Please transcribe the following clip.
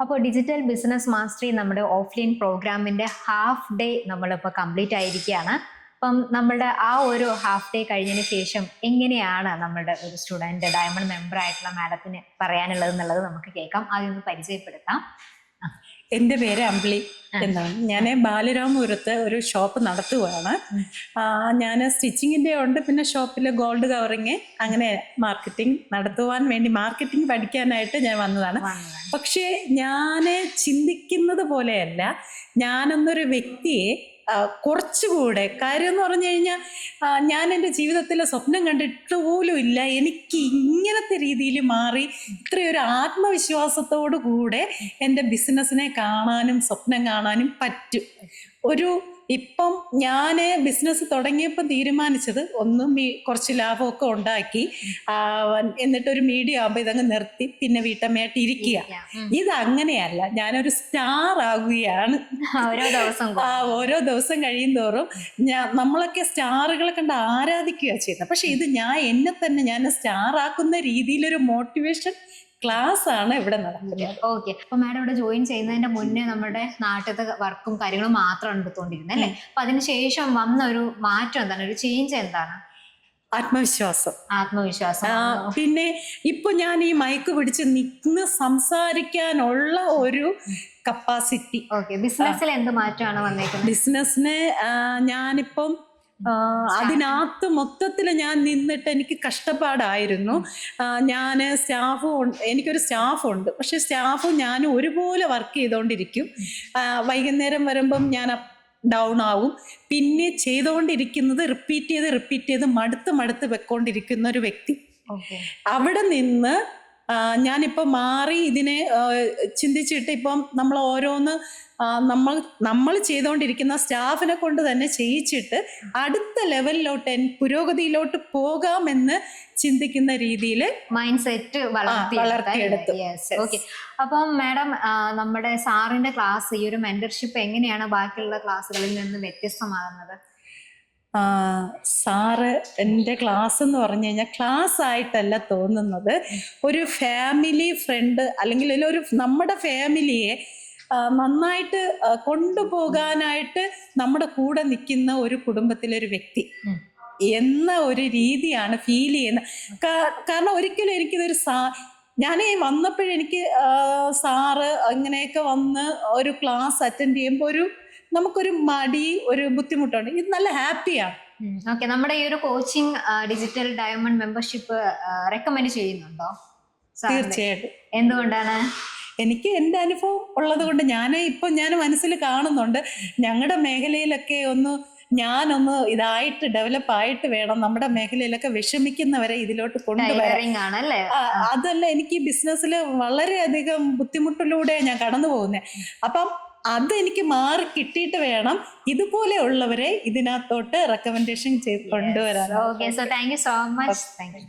അപ്പോൾ digital business mastery നമ്മുടെ offline പ്രോഗ്രാമിന്റെ ഹാഫ് ഡേ നമ്മളിപ്പോൾ കംപ്ലീറ്റ് ആയിരിക്കുകയാണ്. അപ്പം നമ്മളുടെ ആ ഒരു ഹാഫ് ഡേ കഴിഞ്ഞതിന് ശേഷം എങ്ങനെയാണ് നമ്മളുടെ ഒരു സ്റ്റുഡന്റ് ഡയമണ്ട് മെമ്പർ ആയിട്ടുള്ള മാഡത്തിന് പറയാനുള്ളത് എന്നുള്ളത് നമുക്ക് കേൾക്കാം. ആദ്യം ഒന്ന് പരിചയപ്പെടുത്താം. എൻ്റെ പേര് അമ്പിളി എന്നാണ്. ഞാൻ ബാലരാമപുരത്ത് ഒരു ഷോപ്പ് നടത്തുകയാണ്. ഞാൻ സ്റ്റിച്ചിങ്ങിൻ്റെ ഉണ്ട്, പിന്നെ ഷോപ്പിൽ ഗോൾഡ് കവറിങ്, അങ്ങനെ മാർക്കറ്റിംഗ് നടത്തുവാൻ വേണ്ടി മാർക്കറ്റിംഗ് പഠിക്കാനായിട്ട് ഞാൻ വന്നതാണ്. പക്ഷേ ഞാൻ ചിന്തിക്കുന്നത് പോലെയല്ല, ഞാനെന്നൊരു വ്യക്തിയെ കുറച്ചുകൂടെ കാര്യം എന്ന് പറഞ്ഞു കഴിഞ്ഞാൽ ഞാൻ എൻ്റെ ജീവിതത്തിലെ സ്വപ്നം കണ്ടിട്ട് പോലും ഇല്ല എനിക്ക് ഇങ്ങനത്തെ രീതിയിൽ മാറി ഇത്രയൊരു ആത്മവിശ്വാസത്തോടു കൂടെ എൻ്റെ ബിസിനസ്സിനെ കാണാനും സ്വപ്നം കാണാനും പറ്റും. ഇപ്പം ഞാൻ ബിസിനസ് തുടങ്ങിയപ്പോൾ തീരുമാനിച്ചത് കുറച്ച് ലാഭമൊക്കെ ഉണ്ടാക്കി, എന്നിട്ടൊരു മീഡിയം ആകുമ്പോൾ ഇതങ്ങ് നിർത്തി പിന്നെ വീട്ടമ്മയായിട്ട് ഇരിക്കുക. ഇതങ്ങനെയല്ല, ഞാനൊരു സ്റ്റാർ ആകുകയാണ്. ഓരോ ദിവസം കഴിയും തോറും നമ്മളൊക്കെ സ്റ്റാറുകളെ കണ്ട് ആരാധിക്കുക ചെയ്യുന്നത്. പക്ഷെ ഇത് ഞാൻ സ്റ്റാർ ആക്കുന്ന രീതിയിലൊരു മോട്ടിവേഷൻ ക്ലാസ് ആണ് ഇവിടെ നടക്കുന്നത്. ഓക്കെ, അപ്പൊ മാഡം ഇവിടെ ജോയിൻ ചെയ്യുന്നതിന്റെ മുന്നേ നമ്മുടെ നാട്ടിലത്തെ വർക്കും കാര്യങ്ങളും മാത്രമാണ് എടുത്തുകൊണ്ടിരുന്നത് അല്ലേ? അപ്പൊ അതിനുശേഷം വന്ന ഒരു മാറ്റം എന്താണ്, ഒരു ചേഞ്ച് എന്താണ്? ആത്മവിശ്വാസം. പിന്നെ ഇപ്പൊ ഞാൻ ഈ മൈക്ക് പിടിച്ച് നിന്ന് സംസാരിക്കാനുള്ള ഒരു കപ്പാസിറ്റി. ബിസിനസ്സിൽ എന്ത് മാറ്റമാണ് വന്നേക്കുന്നത്? ബിസിനസ്സിന് ഞാനിപ്പം അതിനകത്ത് മൊത്തത്തിൽ ഞാൻ നിന്നിട്ട് എനിക്ക് കഷ്ടപ്പാടായിരുന്നു. എനിക്കൊരു സ്റ്റാഫുണ്ട്, പക്ഷെ സ്റ്റാഫും ഞാനും ഒരുപോലെ വർക്ക് ചെയ്തുകൊണ്ടിരിക്കും. വൈകുന്നേരം വരുമ്പം ഞാൻ ഡൗൺ ആവും. പിന്നെ ചെയ്തുകൊണ്ടിരിക്കുന്നത് റിപ്പീറ്റ് ചെയ്ത് മടുത്ത് വെക്കൊണ്ടിരിക്കുന്ന ഒരു വ്യക്തി. അവിടെ നിന്ന് ഞാനിപ്പോൾ മാറി ഇതിനെ ചിന്തിച്ചിട്ട് ഇപ്പം നമ്മൾ ഓരോന്ന് നമ്മൾ ചെയ്തുകൊണ്ടിരിക്കുന്ന സ്റ്റാഫിനെ കൊണ്ട് തന്നെ ചെയ്യിച്ചിട്ട് അടുത്ത ലെവലിലോട്ട് പുരോഗതിയിലോട്ട് പോകാമെന്ന് ചിന്തിക്കുന്ന രീതിയിൽ മൈൻഡ് സെറ്റ് വളർത്തിയെടുത്തു. ഓക്കെ, അപ്പം മാഡം നമ്മുടെ സാറിന്റെ ക്ലാസ്, ഈ ഒരു മെന്റർഷിപ്പ് എങ്ങനെയാണ് ബാക്കിയുള്ള ക്ലാസ്സുകളിൽ നിന്ന് വ്യത്യസ്തമാകുന്നത്? സാറ് എൻ്റെ ക്ലാസ് എന്ന് പറഞ്ഞു കഴിഞ്ഞാൽ ക്ലാസ് ആയിട്ടല്ല തോന്നുന്നത്, ഒരു ഫാമിലി ഫ്രണ്ട് അല്ലെങ്കിൽ നമ്മുടെ ഫാമിലിയെ നന്നായിട്ട് കൊണ്ടുപോകാനായിട്ട് നമ്മുടെ കൂടെ നിൽക്കുന്ന ഒരു കുടുംബത്തിലൊരു വ്യക്തി എന്ന ഒരു രീതിയാണ് ഫീൽ ചെയ്യുന്നത്. കാരണം ഒരിക്കലും എനിക്കിതൊരു ഞാൻ വന്നപ്പോഴെനിക്ക് സാറ് ഇങ്ങനെയൊക്കെ വന്ന് ഒരു ക്ലാസ് അറ്റൻഡ് ചെയ്യുമ്പോൾ നമുക്കൊരു ഒരു ബുദ്ധിമുട്ടുണ്ട്. ഇത് നല്ല ഹാപ്പിയാണ്. ഓക്കെ, നമ്മുടെ ഈ ഒരു coaching digital diamond membership recommend ചെയ്യുന്നുണ്ടോ? തീർച്ചയായിട്ടും. എന്തുകൊണ്ടാണ്? എനിക്ക് എൻ്റെ അനുഭവം ഉള്ളത് കൊണ്ട് ഞാൻ മനസ്സിൽ കാണുന്നുണ്ട്, ഞങ്ങളുടെ മേഖലയിലൊക്കെ ഞാനൊന്ന് ഇതായിട്ട് ഡെവലപ്പ് ആയിട്ട് വേണം നമ്മുടെ മേഖലയിലൊക്കെ വിഷമിക്കുന്നവരെ ഇതിലോട്ട് കൊണ്ടുവരാൻ. അതല്ല, എനിക്ക് ഈ ബിസിനസ്സിൽ വളരെയധികം ബുദ്ധിമുട്ടിലൂടെ ഞാൻ കടന്നു പോകുന്നത്. അപ്പം അതെനിക്ക് മാറി കിട്ടിയിട്ട് വേണം ഇതുപോലെയുള്ളവരെ ഇതിനകത്തോട്ട് റെക്കമെൻഡേഷൻ ചെയ്ത് കൊണ്ടുവരാൻ. Okay, so thank you so much. Thank you.